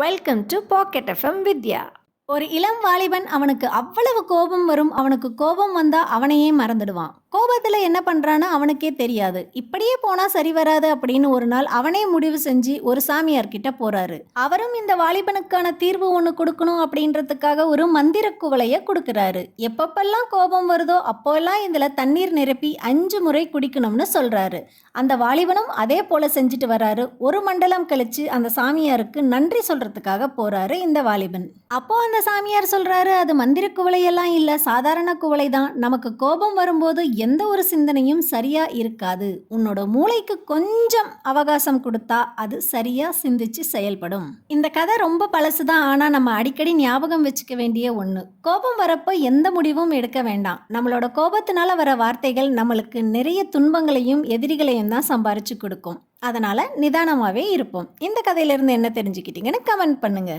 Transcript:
Welcome to packet FM வித்யா. ஒரு இளம் வாலிபன், அவனுக்கு அவ்வளவு கோபம் வரும். அவனுக்கு கோபம் வந்தா அவனையே மறந்துடுவான். கோபத்துல என்ன பண்றான்னு அவனுக்கே தெரியாது. இப்படியே போனா சரி வராது அப்படின்னு ஒரு நாள் அவனே முடிவு செஞ்சு ஒரு சாமியார் கிட்ட போறாரு. அவரும் இந்த வாலிபனுக்கான தீர்வு ஒண்ணு கொடுக்கணும் அப்படின்றதுக்காக ஒரு மந்திர குவளைய கொடுக்கறாரு. எப்பப்பெல்லாம் கோபம் வருதோ அப்போல்லாம் இதுல தண்ணீர் நிரப்பி 5 முறை குடிக்கணும்னு சொல்றாரு. அந்த வாலிபனும் அதே போல செஞ்சுட்டு வராரு. ஒரு மண்டலம் கழிச்சு அந்த சாமியாருக்கு நன்றி சொல்றதுக்காக போறாரு இந்த வாலிபன். அப்போ அந்த சாமியார் சொல்றாரு, அது மந்திர குவளையெல்லாம் இல்ல, சாதாரண குவளை தான். நமக்கு கோபம் வரும்போது எந்த ஒரு சிந்தனையும் சரியா இருக்காது. உன்னோட மூளைக்கு கொஞ்சம் அவகாசம் கொடுத்தா அது சரியா சிந்திச்சு செயல்படும். இந்த கதை ரொம்ப பழசுதான், ஆனா நம்ம அடிக்கடி ஞாபகம் வச்சுக்க வேண்டிய ஒண்ணு. கோபம் வரப்போ எந்த முடிவும் எடுக்க வேண்டாம். நம்மளோட கோபத்தினால வர வார்த்தைகள் நம்மளுக்கு நிறைய துன்பங்களையும் எதிரிகளையும் தான் சம்பாரிச்சு கொடுக்கும். அதனால நிதானமாவே இருப்போம். இந்த கதையிலிருந்து என்ன தெரிஞ்சுக்கிட்டீங்கன்னு கமெண்ட் பண்ணுங்க.